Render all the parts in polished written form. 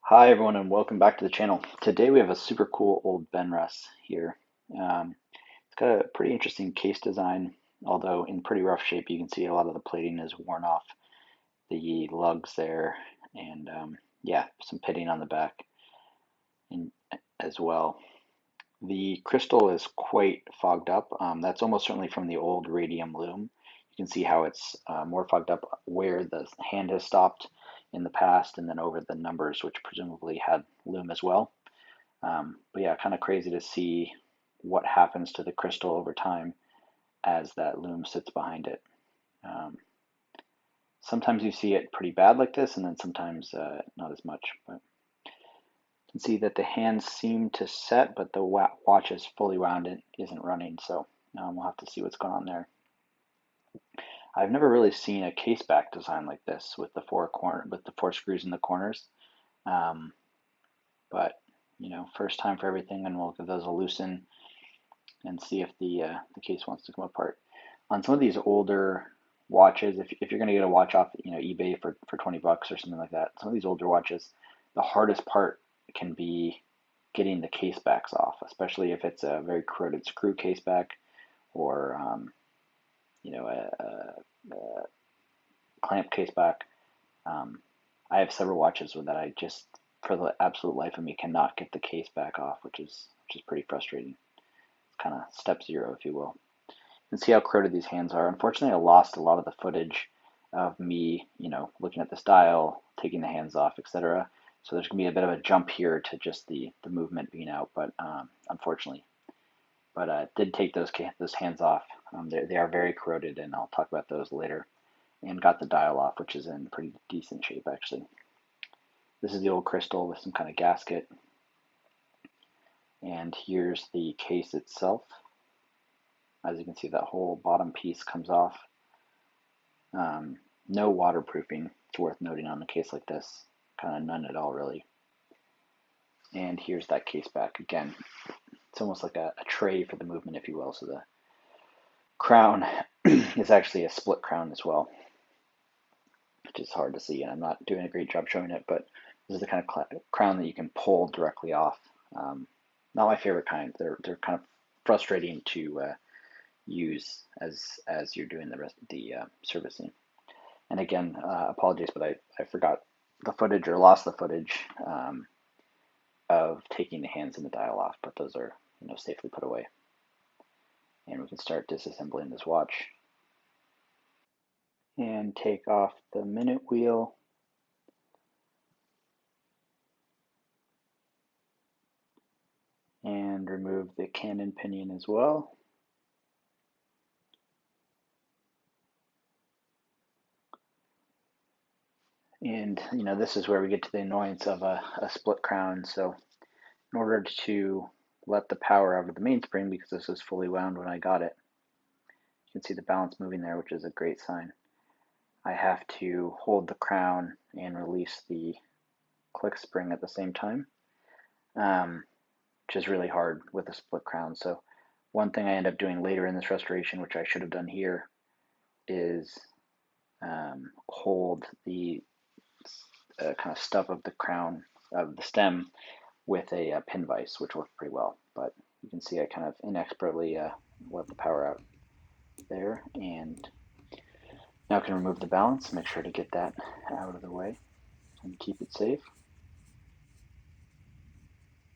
Hi everyone and welcome back to the channel. Today we have a super cool old Benrus here. It's got a pretty interesting case design, although in pretty rough shape. You can see a lot of the plating is worn off the lugs there, and yeah, some pitting on the back in, as well. The crystal is quite fogged up. That's almost certainly from the old radium loom. You can see how it's more fogged up where the hand has stopped in the past, and then over the numbers, which presumably had loom as well. But yeah, kind of crazy to see what happens to the crystal over time as that loom sits behind it. Um, Sometimes you see it pretty bad like this, and then sometimes not as much. But you can see that the hands seem to set, but the watch is fully wound and isn't running. So we'll have to see what's going on there. I've never really seen a case back design like this with the four screws in the corners. Um, but first time for everything, and we'll give those a loosen and see if the case wants to come apart. On some of these older watches, if you're going to get a watch off eBay for 20 bucks or something like that, some of these older watches, the hardest part can be getting the case backs off, especially if it's a very corroded screw case back or a clamp case back. I have several watches that I just, for the absolute life of me, cannot get the case back off, which is pretty frustrating. It's kind of step zero, if you will. You can see how corroded these hands are. Unfortunately, I lost a lot of the footage of me, looking at this dial, taking the hands off, etc. So there's going to be a bit of a jump here to just the movement being out, but unfortunately. But I did take those hands off. They are very corroded, and I'll talk about those later. And got the dial off, which is in pretty decent shape, actually. This is the old crystal with some kind of gasket. And here's the case itself. As you can see, that whole bottom piece comes off. No waterproofing, it's worth noting on a case like this. Kind of none at all, really. And here's that case back. Again, it's almost like a tray for the movement, if you will. So the crown is actually a split crown as well, which is hard to see, and I'm not doing a great job showing it, but this is the kind of crown that you can pull directly off. Not my favorite kind. They're kind of frustrating to use as you're doing the rest of the servicing. And again, apologies, but I forgot the footage or lost the footage of taking the hands and the dial off, but those are safely put away. And we can start disassembling this watch. And take off the minute wheel. And remove the cannon pinion as well. And this is where we get to the annoyance of a split crown. So in order to let the power out of the mainspring, because this is fully wound when I got it, you can see the balance moving there, which is a great sign. I have to hold the crown and release the click spring at the same time, which is really hard with a split crown. So one thing I end up doing later in this restoration, which I should have done here, is hold the kind of stub of the crown of the stem with a pin vise, which worked pretty well. But you can see I kind of inexpertly let the power out there, and now I can remove the balance. Make sure to get that out of the way and keep it safe.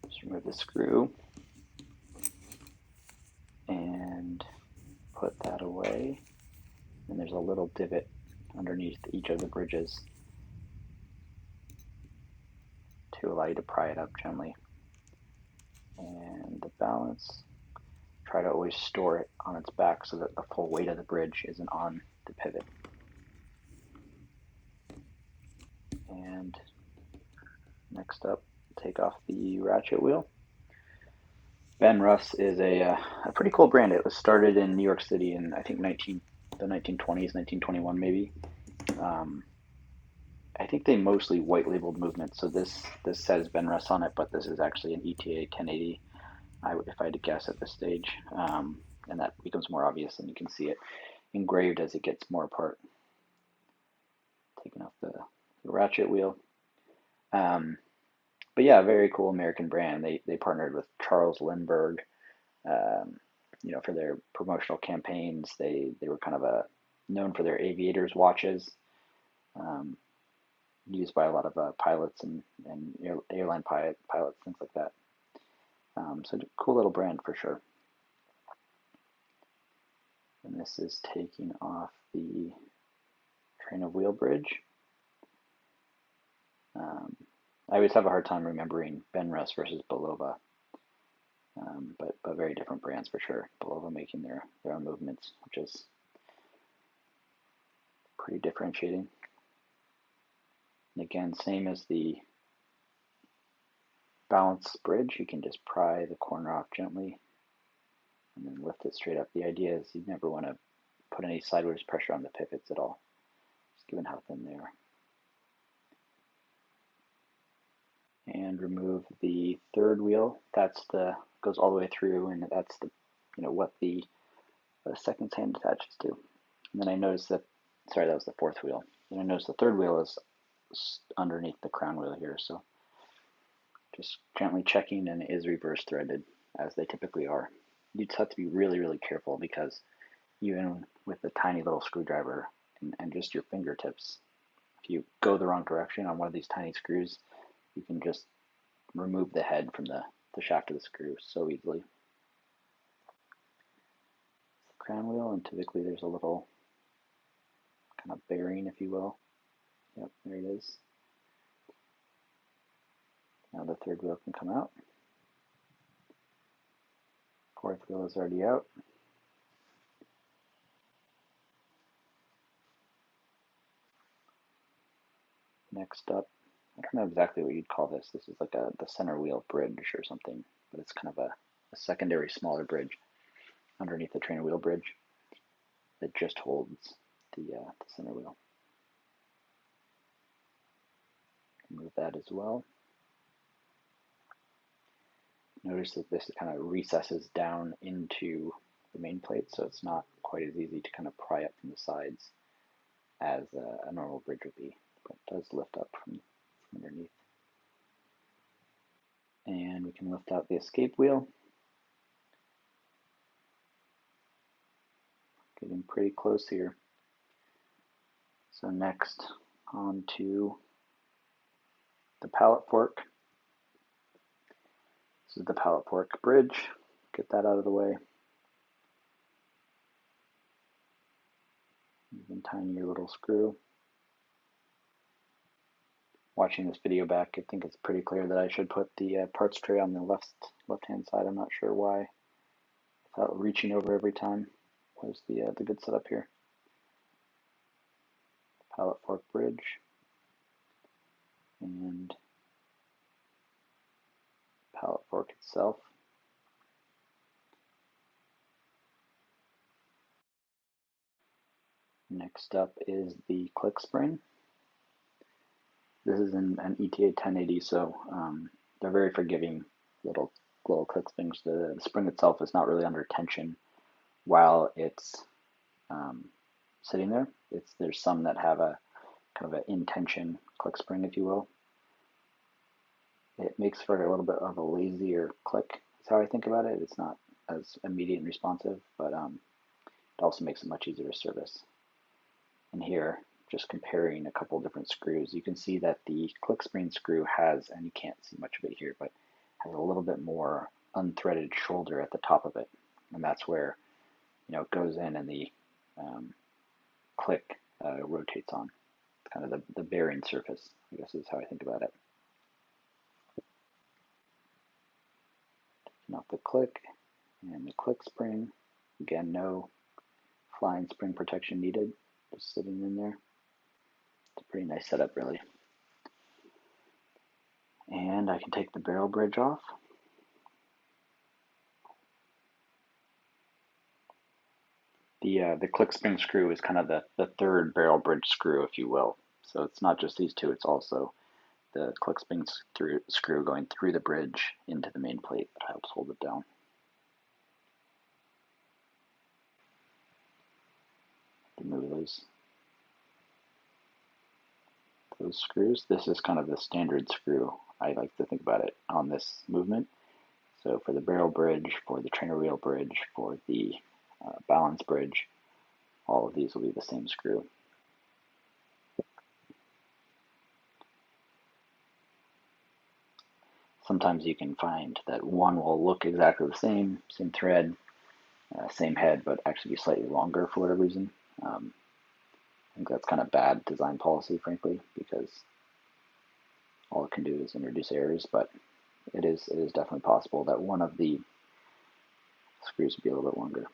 Just remove the screw and put that away. And there's a little divot underneath each of the bridges to allow you to pry it up gently. And the balance, try to always store it on its back so that the full weight of the bridge isn't on the pivot. And next up, take off the ratchet wheel. Benrus is a pretty cool brand. It was started in New York City in, I think, the 1920s, 1921 maybe. I think they mostly white labeled movements. So this says Benrus on it, but this is actually an ETA 1080, if I had to guess at this stage. And that becomes more obvious, and you can see it engraved as it gets more apart. Taking off the ratchet wheel. But yeah, very cool American brand. They partnered with Charles Lindbergh, um, for their promotional campaigns. They were kind of a known for their aviators watches, um, used by a lot of pilots and airline pilots, things like that. So cool little brand for sure. And this is taking off the train of wheel bridge. I always have a hard time remembering Benrus versus Belova, but very different brands for sure. Belova making their own movements, which is pretty differentiating. And again, same as the balance bridge, you can just pry the corner off gently and then lift it straight up. The idea is you never want to put any sideways pressure on the pivots at all, just given how thin they are. And remove the third wheel. That's the goes all the way through, and that's the what the second hand attaches to. And then I noticed that, sorry, that was the fourth wheel. Then I noticed the third wheel is underneath the crown wheel here, so just gently checking, and it is reverse threaded as they typically are. You just have to be really, really careful because even with the tiny little screwdriver and just your fingertips, if you go the wrong direction on one of these tiny screws, you can just remove the head from the shaft of the screw so easily. It's the crown wheel, and typically there's a little kind of bearing, if you will. Yep, there it is. Now the third wheel can come out. Fourth wheel is already out. Next up, I don't know exactly what you'd call this. This is like the center wheel bridge or something, but it's kind of a secondary smaller bridge underneath the trainer wheel bridge that just holds the center wheel. Remove that as well. Notice that this kind of recesses down into the main plate, so it's not quite as easy to kind of pry up from the sides as a normal bridge would be, but it does lift up from underneath. And we can lift out the escape wheel. Getting pretty close here. So next, on to the pallet fork. This is the pallet fork bridge. Get that out of the way. Even tinier little screw. Watching this video back, I think it's pretty clear that I should put the parts tray on the left-hand side. I'm not sure why, without reaching over every time. Where's the good setup here? Pallet fork bridge, and pallet fork itself. Next up is the click spring. This is an ETA 1080, so they're very forgiving little click springs. The spring itself is not really under tension while it's sitting there. There's some that have a kind of an in tension click spring, if you will. It makes for a little bit of a lazier click. That's how I think about it. It's not as immediate and responsive, but it also makes it much easier to service. And here, just comparing a couple different screws, you can see that the click spring screw has, and you can't see much of it here, but has a little bit more unthreaded shoulder at the top of it, and that's where it goes in and the click rotates on. It's kind of the bearing surface, I guess is how I think about it. Taking off the click and the click spring. Again, no flying spring protection needed, just sitting in there. It's a pretty nice setup, really. And I can take the barrel bridge off. The click spring screw is kind of the third barrel bridge screw, if you will. So it's not just these two, it's also the click spring screw going through the bridge into the main plate that helps hold it down. Remove those screws. This is kind of the standard screw. I like to think about it on this movement. So for the barrel bridge, for the trainer wheel bridge, for the balance bridge, all of these will be the same screw. Sometimes you can find that one will look exactly the same thread, same head, but actually be slightly longer for whatever reason. I think that's kind of bad design policy, frankly, because all it can do is introduce errors, but it is definitely possible that one of the screws would be a little bit longer.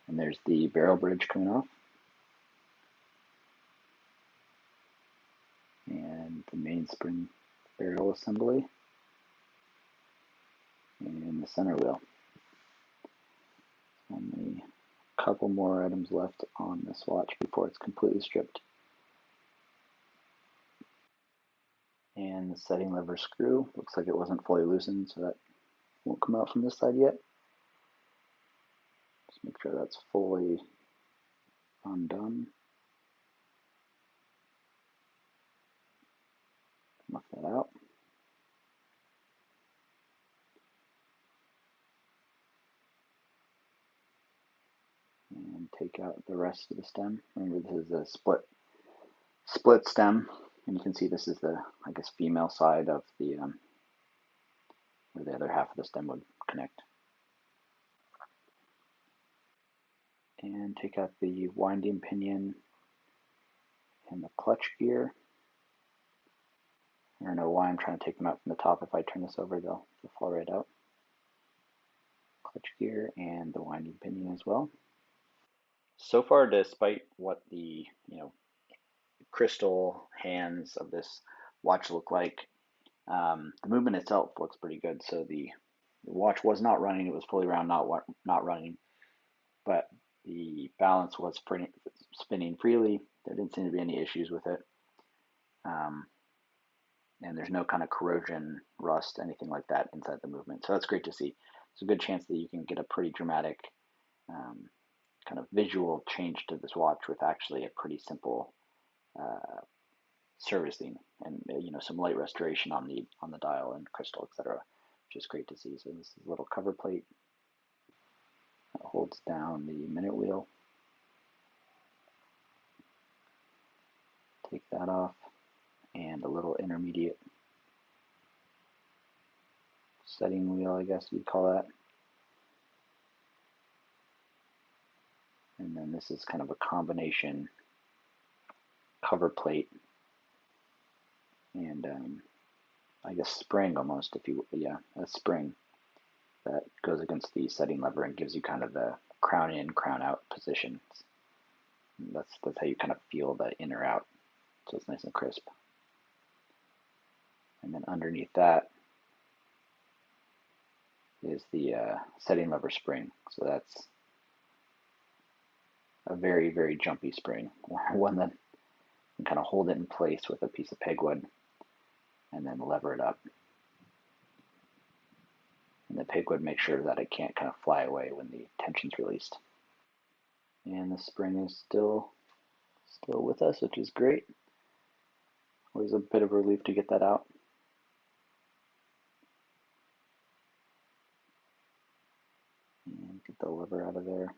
And there's the barrel bridge coming off. And the mainspring barrel assembly. And the center wheel. Only a couple more items left on this watch before it's completely stripped. And the setting lever screw, looks like it wasn't fully loosened, so that won't come out from this side yet. Just make sure that's fully undone. Lift that out. And take out the rest of the stem. Remember, this is a split stem, and you can see this is the, I guess, female side of the where the other half of the stem would connect. And take out the winding pinion and the clutch gear. I don't know why I'm trying to take them out from the top. If I turn this over, they'll fall right out. Clutch gear and the winding pinion as well. So far, despite what the crystal hands of this watch look like, the movement itself looks pretty good. So the watch was not running; it was fully round, not running, but the balance was spinning freely. There didn't seem to be any issues with it, and there's no kind of corrosion, rust, anything like that inside the movement. So that's great to see. It's a good chance that you can get a pretty dramatic kind of visual change to this watch with actually a pretty simple servicing and some light restoration on the dial and crystal, etc., which is great to see. So this is a little cover plate that holds down the minute wheel. Take that off, and a little intermediate setting wheel, I guess you'd call that. And then this is kind of a combination cover plate and I guess spring almost, a spring that goes against the setting lever and gives you kind of the crown in, crown out positions. That's how you kind of feel the in or out, so it's nice and crisp. And then underneath that is the setting lever spring. So that's a very, very jumpy spring, one that can kind of hold it in place with a piece of pegwood and then lever it up. And the pegwood makes sure that it can't kind of fly away when the tension's released. And the spring is still with us, which is great. Always a bit of a relief to get that out. And get the lever out of there.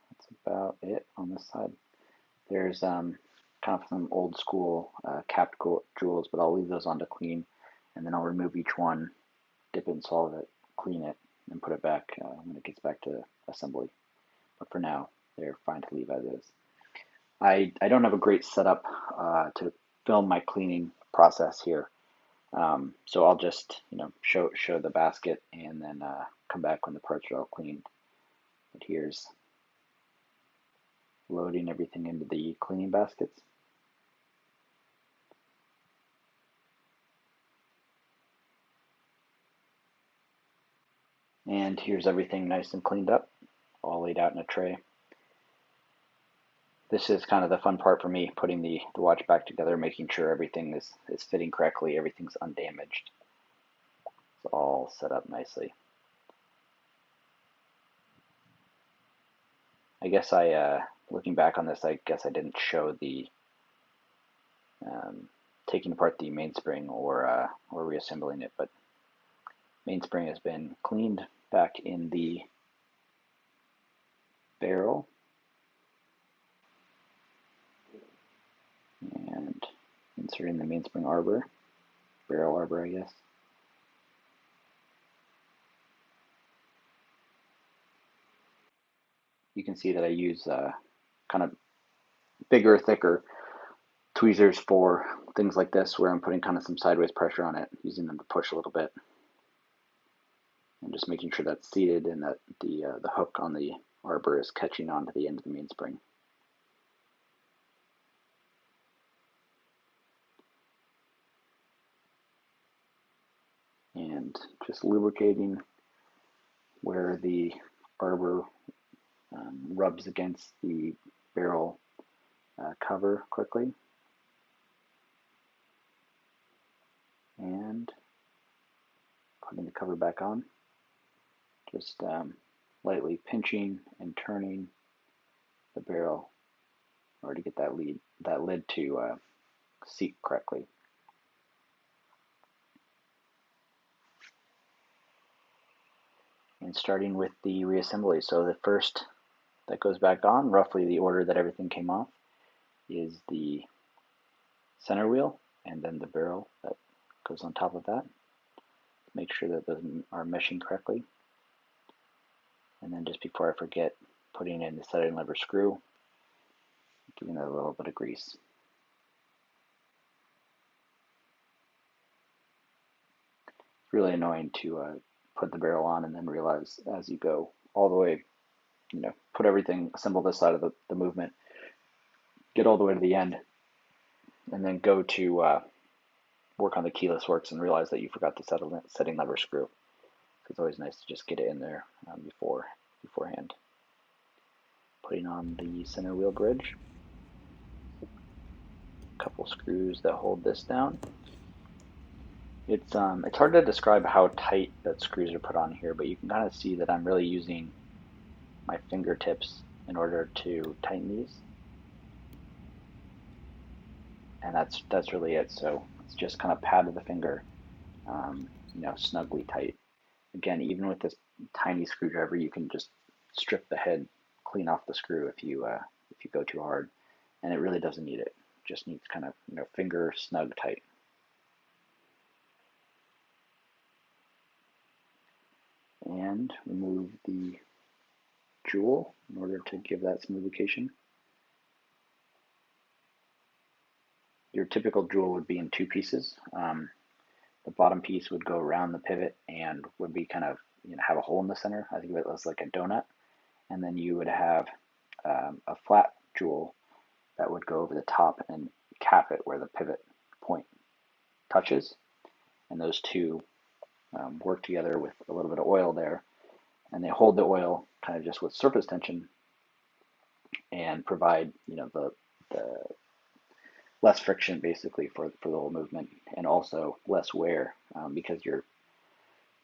That's about it on this side. There's kind of some old school capped jewels, but I'll leave those on to clean, and then I'll remove each one, dip it in solvent, clean it, and put it back when it gets back to assembly. But for now, they're fine to leave as is. I don't have a great setup to film my cleaning process here, so I'll just show the basket and then come back when the parts are all cleaned. But here's loading everything into the cleaning baskets. And here's everything nice and cleaned up, all laid out in a tray. This is kind of the fun part for me, putting the watch back together, making sure everything is fitting correctly, everything's undamaged. It's all set up nicely. I guess looking back on this, I guess I didn't show the taking apart the mainspring or reassembling it, but mainspring has been cleaned back in the barrel and inserting the mainspring arbor, barrel arbor I guess. You can see that I use kind of bigger, thicker tweezers for things like this where I'm putting kind of some sideways pressure on it, using them to push a little bit. And just making sure that's seated and that the hook on the arbor is catching onto the end of the mainspring. And just lubricating where the arbor rubs against the barrel cover quickly. And putting the cover back on. Just lightly pinching and turning the barrel in order to get that lid to seat correctly. And starting with the reassembly. So the first that goes back on, roughly the order that everything came off, is the center wheel and then the barrel that goes on top of that. Make sure that those are meshing correctly. And then just before I forget, putting in the setting lever screw, giving it a little bit of grease. It's really annoying to put the barrel on and then realize as you go all the way, put everything, assemble this side of the movement, get all the way to the end, and then go to work on the keyless works and realize that you forgot the setting lever screw. So it's always nice to just get it in there beforehand. Putting on the center wheel bridge, a couple screws that hold this down. It's hard to describe how tight that screws are put on here, but you can kind of see that I'm really using my fingertips in order to tighten these. And that's really it. So it's just kind of pad of the finger, snugly tight. Again, even with this tiny screwdriver, you can just strip the head clean off the screw if you go too hard, and it really doesn't need it. It just needs kind of finger snug tight. And remove the jewel in order to give that some lubrication. Your typical jewel would be in two pieces. The bottom piece would go around the pivot and would be kind of have a hole in the center. I think of it as like a donut. And then you would have a flat jewel that would go over the top and cap it where the pivot point touches. And those two work together with a little bit of oil there. And they hold the oil kind of just with surface tension and provide the less friction basically for the whole movement, and also less wear because you're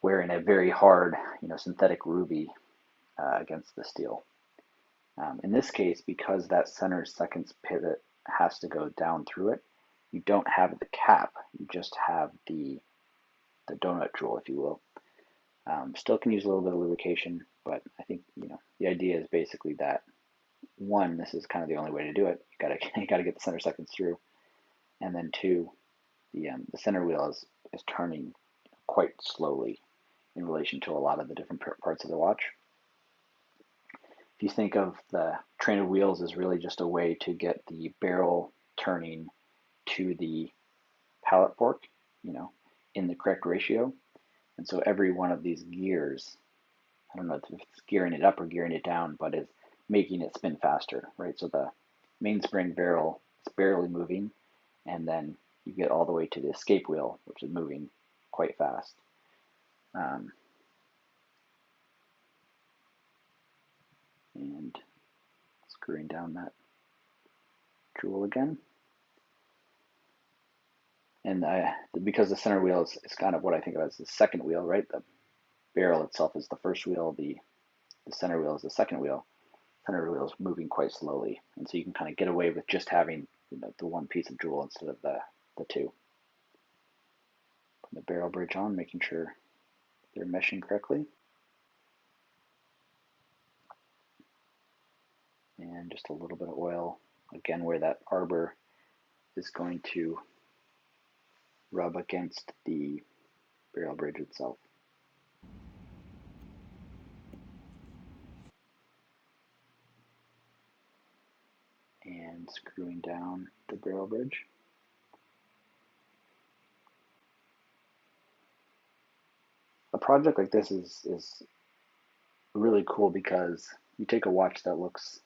wearing a very hard synthetic ruby against the steel. In this case, because that center seconds pivot has to go down through it, you don't have the cap, you just have the donut jewel, if you will. Still can use a little bit of lubrication, but I think the idea is basically that one, this is kind of the only way to do it. You gotta get the center seconds through, and then two, the center wheel is turning quite slowly in relation to a lot of the different parts of the watch. If you think of the train of wheels as really just a way to get the barrel turning to the pallet fork, in the correct ratio. And so every one of these gears, I don't know if it's gearing it up or gearing it down, but it's making it spin faster, right? So the mainspring barrel is barely moving, and then you get all the way to the escape wheel, which is moving quite fast. And screwing down that jewel again. And because the center wheel is kind of what I think of as the second wheel, right? The barrel itself is the first wheel, the center wheel is the second wheel. Center wheel is moving quite slowly, and so you can kind of get away with just having the one piece of jewel instead of the two. Put the barrel bridge on, making sure they're meshing correctly. And just a little bit of oil, again, where that arbor is going to rub against the barrel bridge itself. And screwing down the barrel bridge. A project like this is really cool because you take a watch that looks,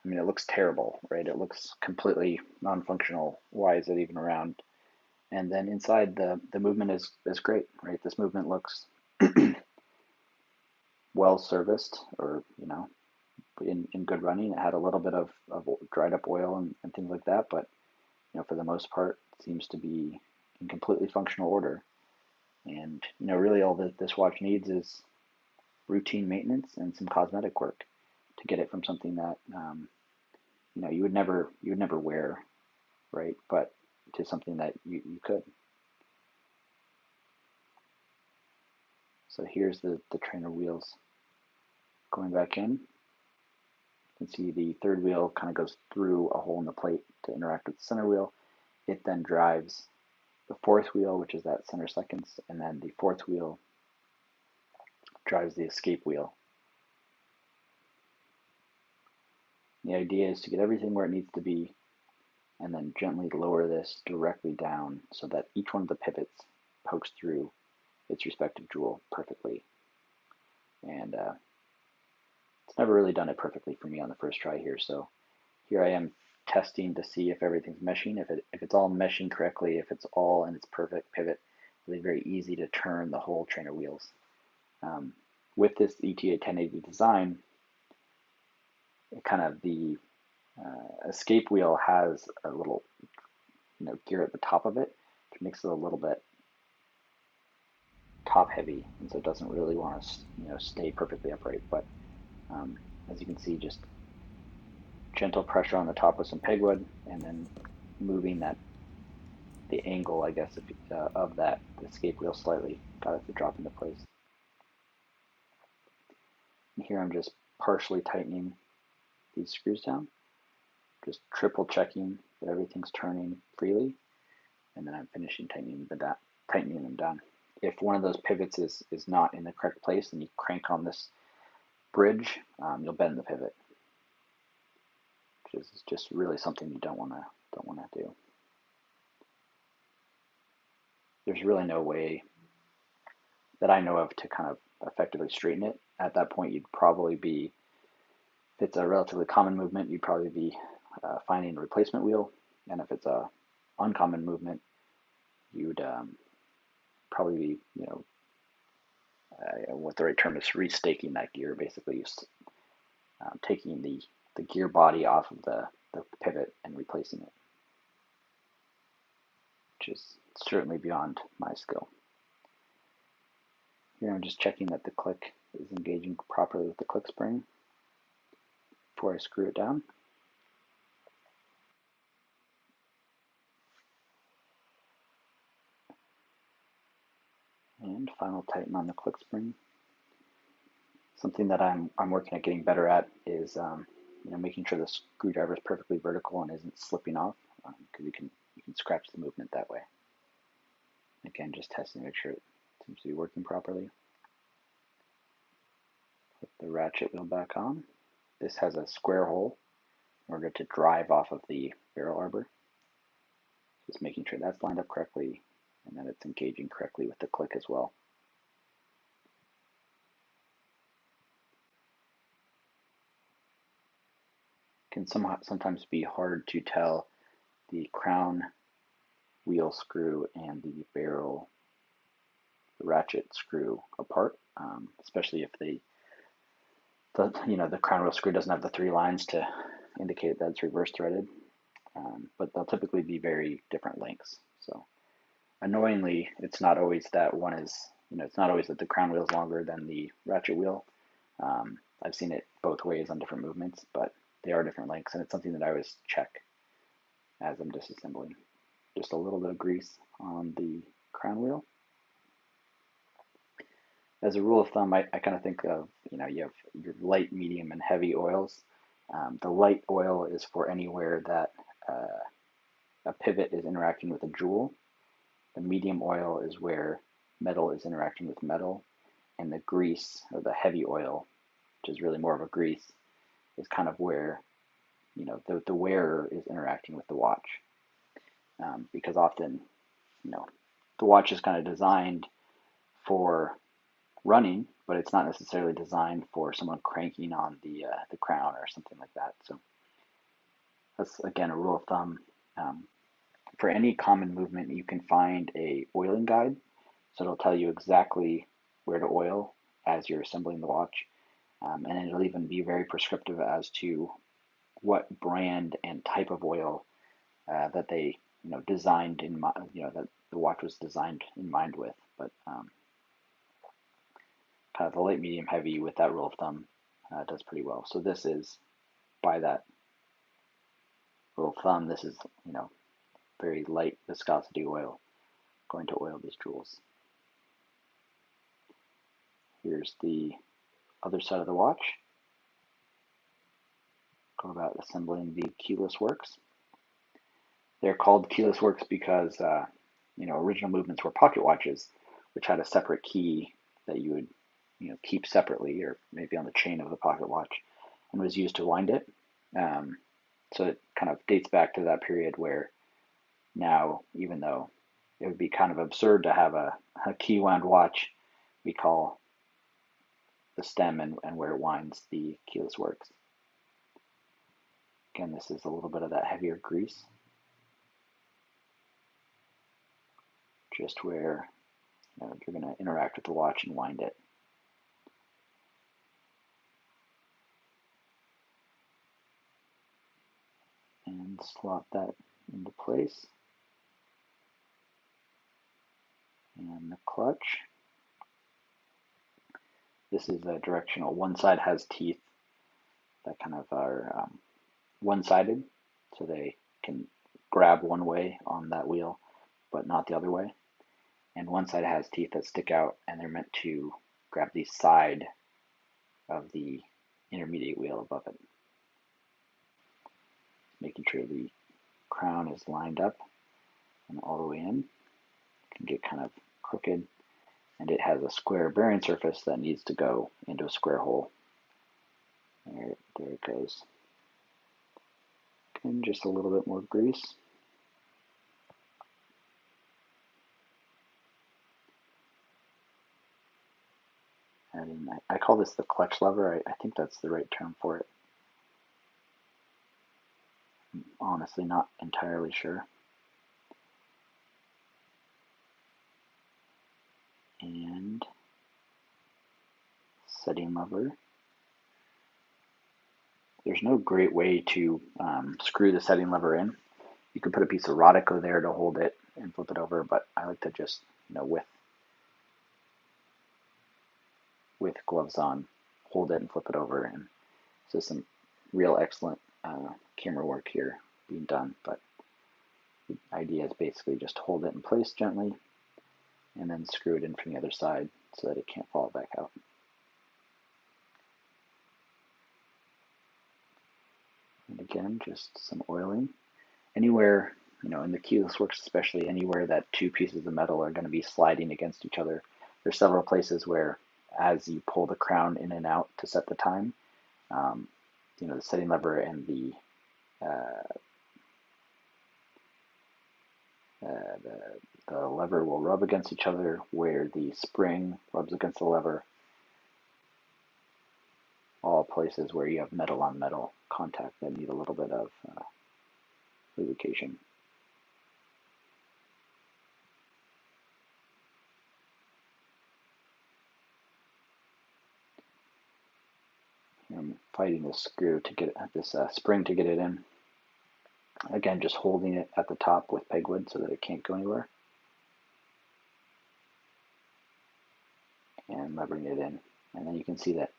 I mean, it looks terrible, right? It looks completely non-functional. Why is it even around? And then inside, the movement is great, right? This movement looks well serviced, or in good running. It had a little bit of dried up oil and things like that, but for the most part, it seems to be in completely functional order. And really all that this watch needs is routine maintenance and some cosmetic work to get it from something that you would never wear, right? But to something that you could. So here's the trainer wheels going back in. You can see the third wheel kind of goes through a hole in the plate to interact with the center wheel. It then drives the fourth wheel, which is that center seconds, and then the fourth wheel drives the escape wheel. The idea is to get everything where it needs to be and then gently lower this directly down so that each one of the pivots pokes through its respective jewel perfectly. And it's never really done it perfectly for me on the first try here, so here I am testing to see if everything's meshing, if it's all meshing correctly, if it's all in its perfect pivot. Really very easy to turn the whole trainer wheels. With this ETA 1080 design, kind of the escape wheel has a little gear at the top of it, which makes it a little bit top heavy, and so it doesn't really want to stay perfectly upright. But as you can see, just gentle pressure on the top with some pegwood, and then moving the angle, I guess, of that escape wheel slightly, got it to drop into place. And here I'm just partially tightening these screws down, just triple checking that everything's turning freely, and then I'm finishing tightening them down. If one of those pivots is not in the correct place and you crank on this bridge, you'll bend the pivot, which is just really something you don't want to do. There's really no way that I know of to kind of effectively straighten it. At that point, you'd probably be, if it's a relatively common movement, you'd probably be finding a replacement wheel, and if it's a uncommon movement, you'd probably be, what the right term is, restaking that gear, basically taking the gear body off of the pivot and replacing it, which is certainly beyond my skill. Here I'm just checking that the click is engaging properly with the click spring before I screw it down. And final tighten on the click spring. Something that I'm working at getting better at is making sure the screwdriver is perfectly vertical and isn't slipping off, because you can scratch the movement that way. Again, just testing to make sure it seems to be working properly. Put the ratchet wheel back on. This has a square hole in order to drive off of the barrel arbor. Just making sure that's lined up correctly and that it's engaging correctly with the click as well. Can sometimes be hard to tell the crown wheel screw and the barrel ratchet screw apart, especially if the crown wheel screw doesn't have the 3 lines to indicate that it's reverse threaded, but they'll typically be very different lengths. So annoyingly, it's not always that one is, it's not always that the crown wheel is longer than the ratchet wheel. I've seen it both ways on different movements, but they are different lengths, and it's something that I always check. as I'm disassembling. Just a little bit of grease on the crown wheel. As a rule of thumb, I kind of think of, you have your light, medium, and heavy oils. The light oil is for anywhere that a pivot is interacting with a jewel. The medium oil is where metal is interacting with metal. And the grease, or the heavy oil, which is really more of a grease, is kind of where the wearer is interacting with the watch. Because often, the watch is kind of designed for running, but it's not necessarily designed for someone cranking on the crown or something like that. So that's, again, a rule of thumb. For any common movement, you can find a oiling guide. So it'll tell you exactly where to oil as you're assembling the watch. And it'll even be very prescriptive as to what brand and type of oil that they designed in mind, that the watch was designed in mind with. But kind of the light, medium, heavy with that rule of thumb does pretty well. So this is, by that rule of thumb, this is very light viscosity oil going to oil these jewels. Here's the other side of the watch. Go about assembling the keyless works. They're called keyless works because original movements were pocket watches, which had a separate key that you would keep separately, or maybe on the chain of the pocket watch, and was used to wind it. So it kind of dates back to that period where now, even though it would be kind of absurd to have a key wound watch, we call the stem and where it winds the keyless works. Again, this is a little bit of that heavier grease, just where you're going to interact with the watch and wind it. And slot that into place. And the clutch. This is a directional. One side has teeth that kind of are one-sided, so they can grab one way on that wheel, but not the other way. And one side has teeth that stick out, and they're meant to grab the side of the intermediate wheel above it. Making sure the crown is lined up and all the way in. It can get kind of crooked, and it has a square bearing surface that needs to go into a square hole. There it goes. And just a little bit more grease. And I call this the clutch lever. I think that's the right term for it. I'm honestly not entirely sure. And setting lever. There's no great way to screw the setting lever in. You could put a piece of Rodico there to hold it and flip it over, but I like to just, with gloves on, hold it and flip it over. And so some real excellent camera work here being done, but the idea is basically just hold it in place gently and then screw it in from the other side so that it can't fall back out. And again, just some oiling. Anywhere, in the keyless works especially, anywhere that two pieces of metal are going to be sliding against each other, there's several places where as you pull the crown in and out to set the time, the setting lever and the lever will rub against each other, where the spring rubs against the lever. All places where you have metal on metal contact that need a little bit of lubrication. I'm fighting this screw to get this spring to get it in. Again, just holding it at the top with pegwood so that it can't go anywhere. And levering it in. And then you can see that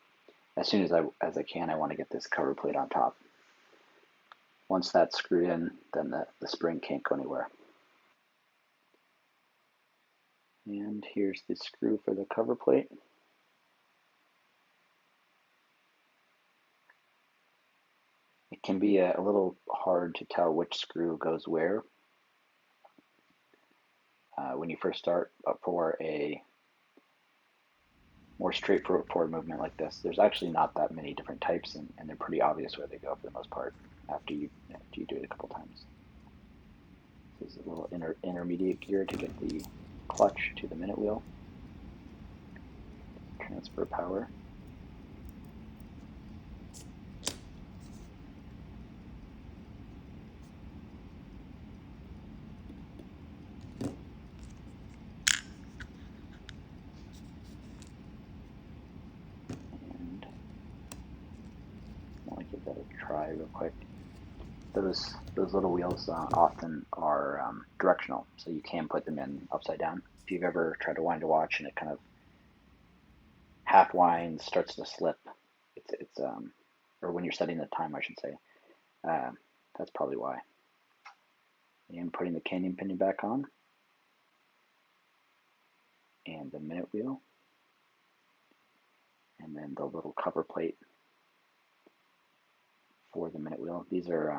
as soon as I can, I want to get this cover plate on top. Once that's screwed in, then the spring can't go anywhere. And here's the screw for the cover plate. It can be a little hard to tell which screw goes where when you first start, but for a more straightforward movement like this, there's actually not that many different types, and they're pretty obvious where they go for the most part after you do it a couple times. This is a little intermediate gear to get the clutch to the minute wheel. Transfer power. And I want to give that a try real quick. Those little wheels often are directional, so you can put them in upside down. If you've ever tried to wind a watch and it kind of half winds, starts to slip, it's or when you're setting the time, I should say, that's probably why. And putting the canyon pinion back on, and the minute wheel, and then the little cover plate for the minute wheel. These are,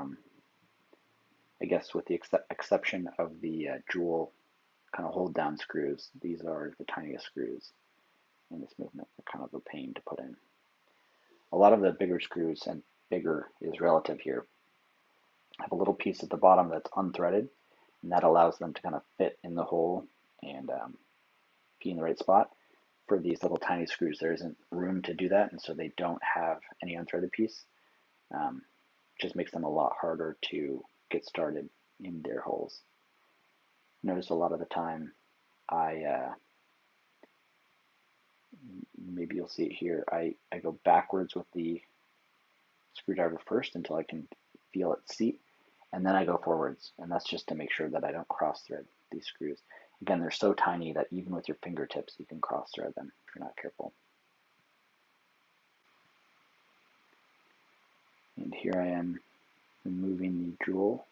I guess, with the exception of the jewel kind of hold down screws, these are the tiniest screws in this movement. They're kind of a pain to put in. A lot of the bigger screws, and bigger is relative here, have a little piece at the bottom that's unthreaded, and that allows them to kind of fit in the hole and be in the right spot. For these little tiny screws, there isn't room to do that, and so they don't have any unthreaded piece. Just makes them a lot harder to get started in their holes. Notice a lot of the time maybe you'll see it here, I go backwards with the screwdriver first until I can feel it seat, and then I go forwards, and that's just to make sure that I don't cross thread these screws. Again, they're so tiny that even with your fingertips you can cross thread them if you're not careful. And here I am removing the jewel.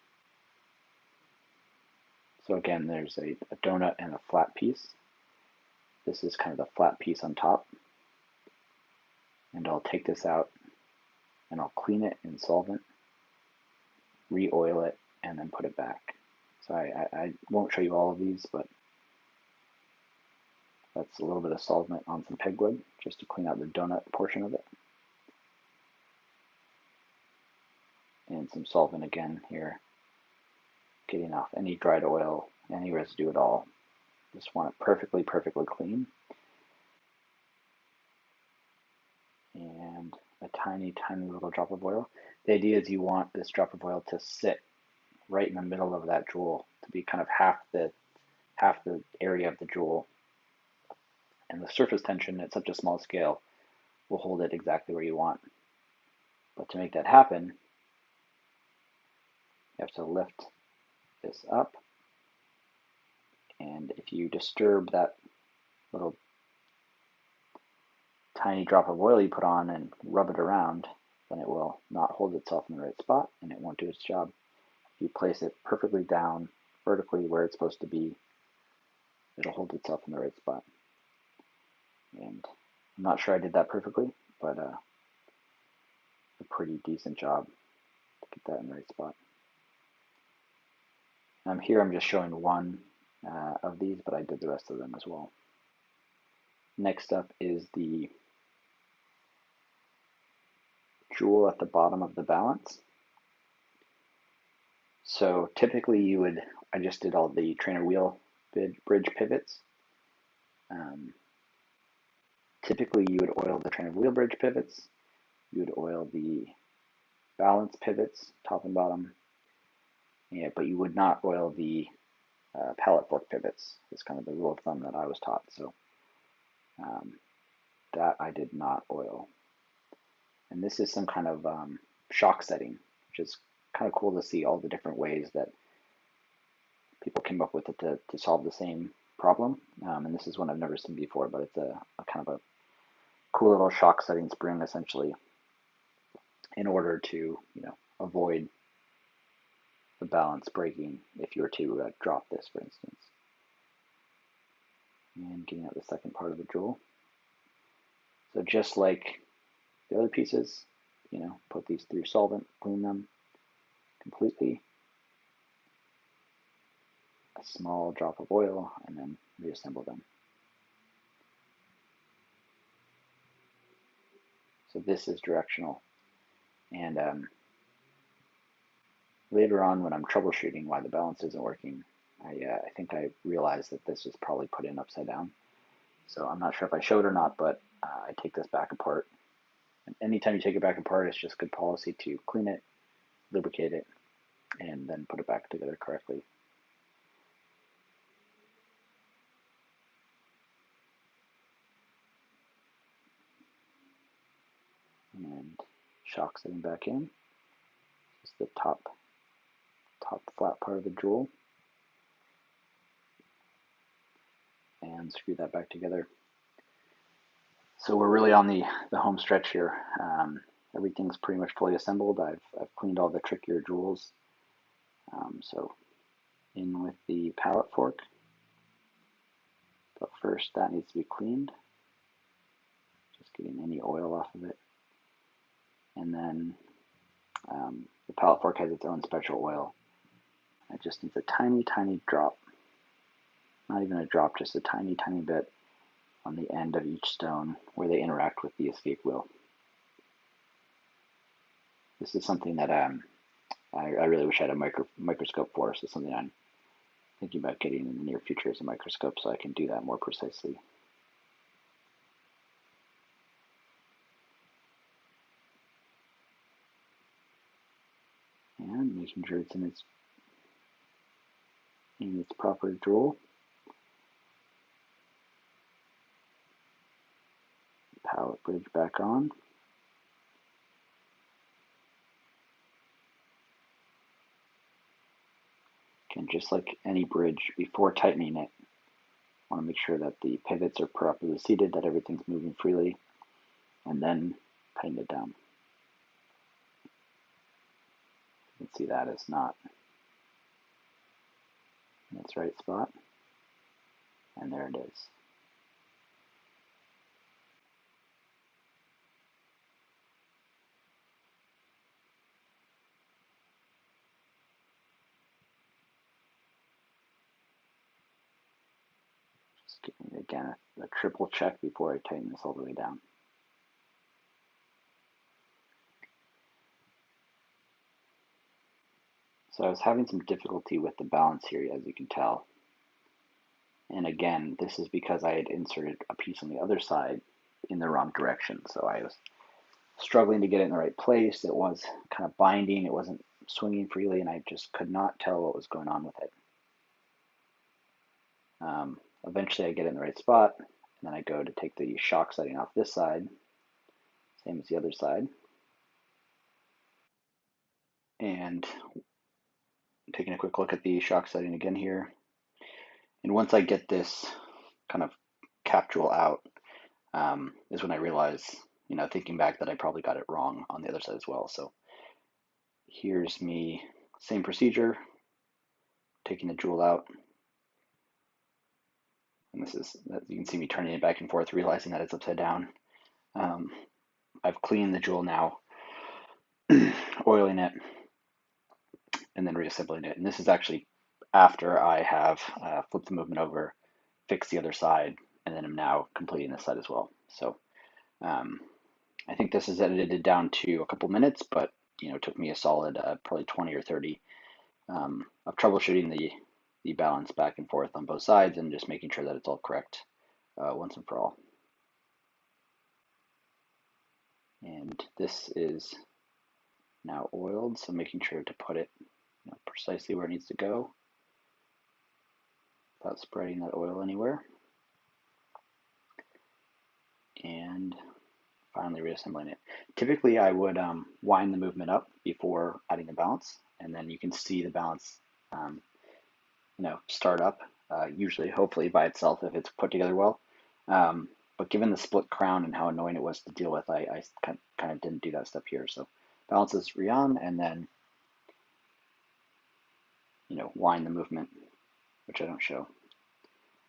So again, there's a donut and a flat piece. This is kind of the flat piece on top. And I'll take this out and I'll clean it in solvent, re-oil it, and then put it back. So I won't show you all of these, but that's a little bit of solvent on some pegwood just to clean out the donut portion of it. And some solvent again here, getting off any dried oil, any residue at all. Just want it perfectly clean. And a tiny little drop of oil. The idea is you want this drop of oil to sit right in the middle of that jewel, to be kind of half the area of the jewel. And the surface tension at such a small scale will hold it exactly where you want. But to make that happen, you have to lift this up, and if you disturb that little tiny drop of oil you put on and rub it around, then it will not hold itself in the right spot and it won't do its job. If you place it perfectly down vertically where it's supposed to be, it'll hold itself in the right spot. And I'm not sure I did that perfectly, but a pretty decent job to get that in the right spot. Here I'm just showing one of these, but I did the rest of them as well. Next up is the jewel at the bottom of the balance. So typically you would, I just did all the trainer wheel bridge pivots. Typically you would oil the trainer wheel bridge pivots, you would oil the balance pivots, top and bottom, yeah, but you would not oil the pallet fork pivots. It's kind of the rule of thumb that I was taught. So that I did not oil. And this is some kind of shock setting, which is kind of cool to see all the different ways that people came up with it to solve the same problem. And this is one I've never seen before, but it's a kind of a cool little shock setting spring essentially, in order to avoid the balance breaking if you were to drop this, for instance. And getting out the second part of the jewel. So just like the other pieces, put these through solvent, clean them completely. A small drop of oil, and then reassemble them. So this is directional. And later on, when I'm troubleshooting why the balance isn't working, I think I realized that this was probably put in upside down. So I'm not sure if I showed or not, but I take this back apart. And anytime you take it back apart, it's just good policy to clean it, lubricate it, and then put it back together correctly. And shock setting back in. Just the top flat part of the jewel. And screw that back together. So we're really on the home stretch here. Everything's pretty much fully assembled. I've cleaned all the trickier jewels. So in with the pallet fork. But first that needs to be cleaned. Just getting any oil off of it. And then the pallet fork has its own special oil. It just needs a tiny, tiny drop. Not even a drop, just a tiny, tiny bit on the end of each stone where they interact with the escape wheel. This is something that I really wish I had a microscope for, so something I'm thinking about getting in the near future is a microscope so I can do that more precisely. And making sure it's in its proper jewel. Pallet bridge back on. Again, just like any bridge, before tightening it, I want to make sure that the pivots are properly seated, that everything's moving freely, and then tighten it down. You can see that it's not in its right spot, and there it is. Just giving it again a triple check before I tighten this all the way down. So I was having some difficulty with the balance here, as you can tell. And again, this is because I had inserted a piece on the other side in the wrong direction. So I was struggling to get it in the right place. It was kind of binding. It wasn't swinging freely, and I just could not tell what was going on with it. Eventually I get it in the right spot, and then I go to take the shock setting off this side, same as the other side. And taking a quick look at the shock setting again here. And once I get this kind of cap jewel out, is when I realize, thinking back, that I probably got it wrong on the other side as well. So here's me, same procedure, taking the jewel out. And this is, you can see me turning it back and forth, realizing that it's upside down. I've cleaned the jewel now, oiling it, and then reassembling it. And this is actually after I have flipped the movement over, fixed the other side, and then I'm now completing this side as well. So I think this is edited down to a couple minutes, but it took me a solid probably 20 or 30 of troubleshooting the balance back and forth on both sides and just making sure that it's all correct once and for all. And this is now oiled, so making sure to put it precisely where it needs to go without spreading that oil anywhere. And finally reassembling it. Typically I would wind the movement up before adding the balance, and then you can see the balance start up, usually hopefully by itself if it's put together well. But given the split crown and how annoying it was to deal with, I kind of didn't do that step here. So balance is re-on, and then wind the movement, which I don't show.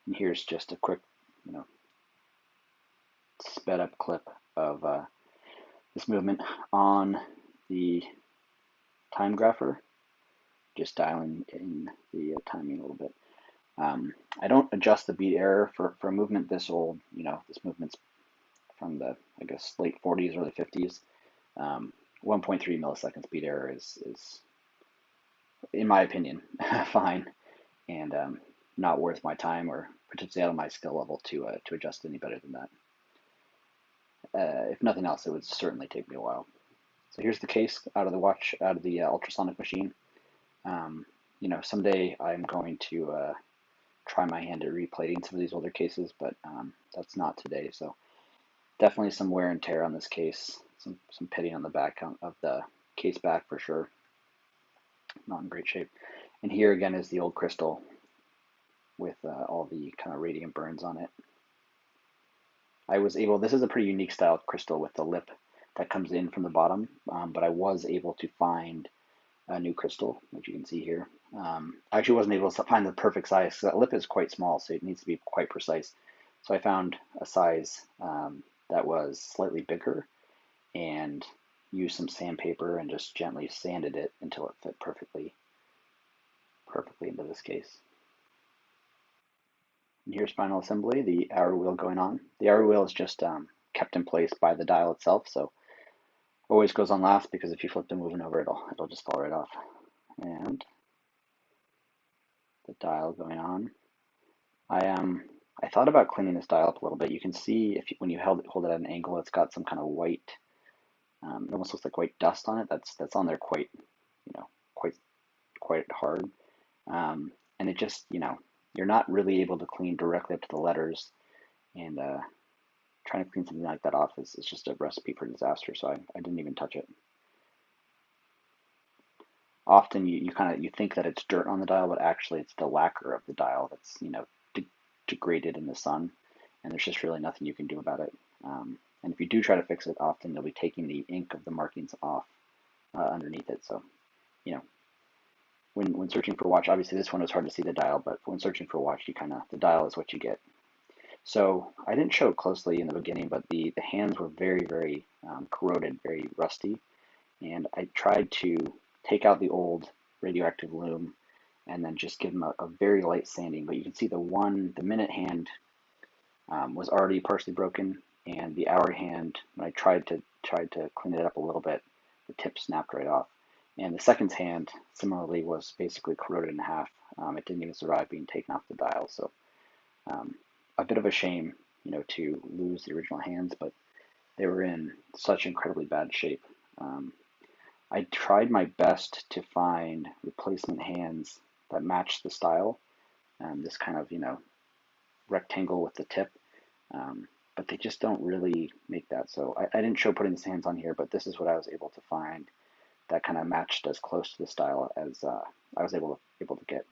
And here's just a quick, sped up clip of this movement on the time grapher, just dialing in the timing a little bit. I don't adjust the beat error for a movement this old. This movement's from the, I guess, late 40s, early 50s. 1.3 milliseconds beat error is in my opinion, fine, and not worth my time or potentially out of my skill level to adjust any better than that. If nothing else, it would certainly take me a while. So here's the case out of the watch, out of the ultrasonic machine. Someday I'm going to try my hand at replating some of these older cases, but that's not today. So definitely some wear and tear on this case, some pitting on the back of the case back for sure. Not in great shape. And here again is the old crystal with all the kind of radiant burns on it. This is a pretty unique style crystal with the lip that comes in from the bottom, but I was able to find a new crystal, which you can see here. I actually wasn't able to find the perfect size because that lip is quite small, so it needs to be quite precise. So I found a size that was slightly bigger and used some sandpaper and just gently sanded it until it fit perfectly into this case. And here's final assembly, the hour wheel going on. The hour wheel is just kept in place by the dial itself, so always goes on last because if you flip the movement over, it'll just fall right off. And the dial going on. I thought about cleaning this dial up a little bit. You can see when you hold it at an angle, it's got some kind of white. It almost looks like white dust on it. That's on there quite hard. And it just you're not really able to clean directly up to the letters, and trying to clean something like that off is just a recipe for disaster. So I didn't even touch it. Often you think that it's dirt on the dial, but actually it's the lacquer of the dial that's degraded in the sun, and there's just really nothing you can do about it. And if you do try to fix it, often you'll be taking the ink of the markings off underneath it. So when searching for a watch, obviously this one was hard to see the dial, but when searching for a watch, the dial is what you get. So I didn't show it closely in the beginning, but the hands were very, very corroded, very rusty, and I tried to take out the old radioactive loom and then just give them a very light sanding. But you can see the minute hand was already partially broken, and the hour hand, when I tried to clean it up a little bit, the tip snapped right off. And the seconds hand similarly was basically corroded in half. It didn't even survive being taken off the dial. So a bit of a shame, to lose the original hands, but they were in such incredibly bad shape. I tried my best to find replacement hands that matched the style, this kind of rectangle with the tip, but they just don't really make that. So I didn't show putting these hands on here, but this is what I was able to find that kind of matched as close to the style as I was able to get.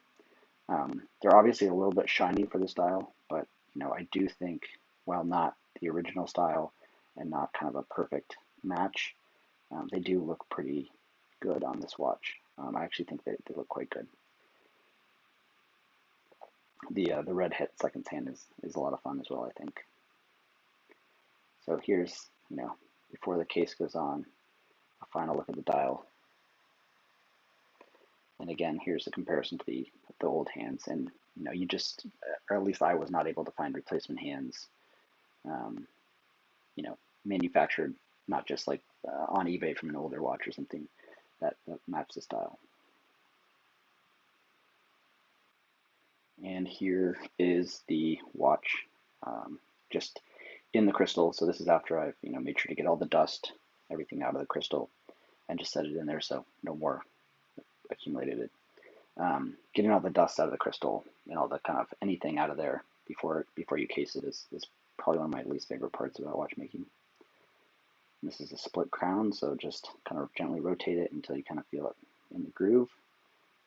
They're obviously a little bit shiny for the style, but I do think, while not the original style and not kind of a perfect match, they do look pretty good on this watch. I actually think they look quite good. The red hit seconds hand is a lot of fun as well, I think. So here's, before the case goes on, a final look at the dial. And again, here's a comparison to the old hands, and you just, or at least I was not able to find replacement hands, manufactured, not just like on eBay from an older watch or something that match the style. And here is the watch, just in the crystal. So this is after I've made sure to get all the dust, everything out of the crystal, and just set it in there so no more accumulated. Getting all the dust out of the crystal and all the kind of anything out of there before you case it is probably one of my least favorite parts about watchmaking. This is a split crown, so just kind of gently rotate it until you kind of feel it in the groove,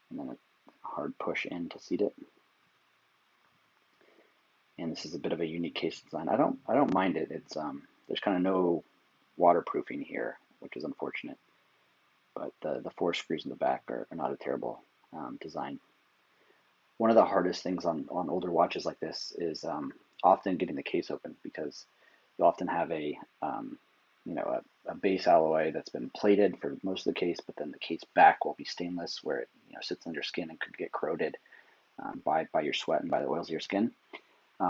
and then a hard push in to seat it. And this is a bit of a unique case design. I don't mind it. It's there's kind of no waterproofing here, which is unfortunate. But the 4 screws in the back are not a terrible design. one of the hardest things on older watches like this is often getting the case open, because you often have a base alloy that's been plated for most of the case, but then the case back will be stainless, where it sits on your skin and could get corroded by your sweat and by the oils of your skin,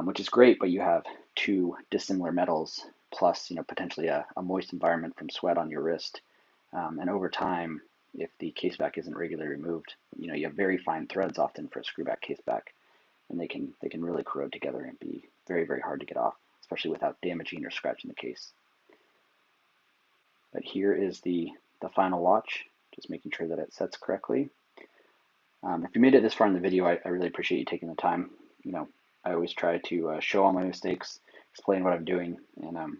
which is great. But you have two dissimilar metals plus potentially a moist environment from sweat on your wrist, and over time, if the case back isn't regularly removed, you have very fine threads often for a screwback case back, and they can really corrode together and be very, very hard to get off, especially without damaging or scratching the case. But here is the final watch, just making sure that it sets correctly. If you made it this far in the video, I really appreciate you taking the time. I always try to show all my mistakes, explain what I'm doing, and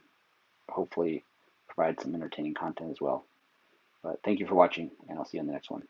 hopefully provide some entertaining content as well. But thank you for watching, and I'll see you in the next one.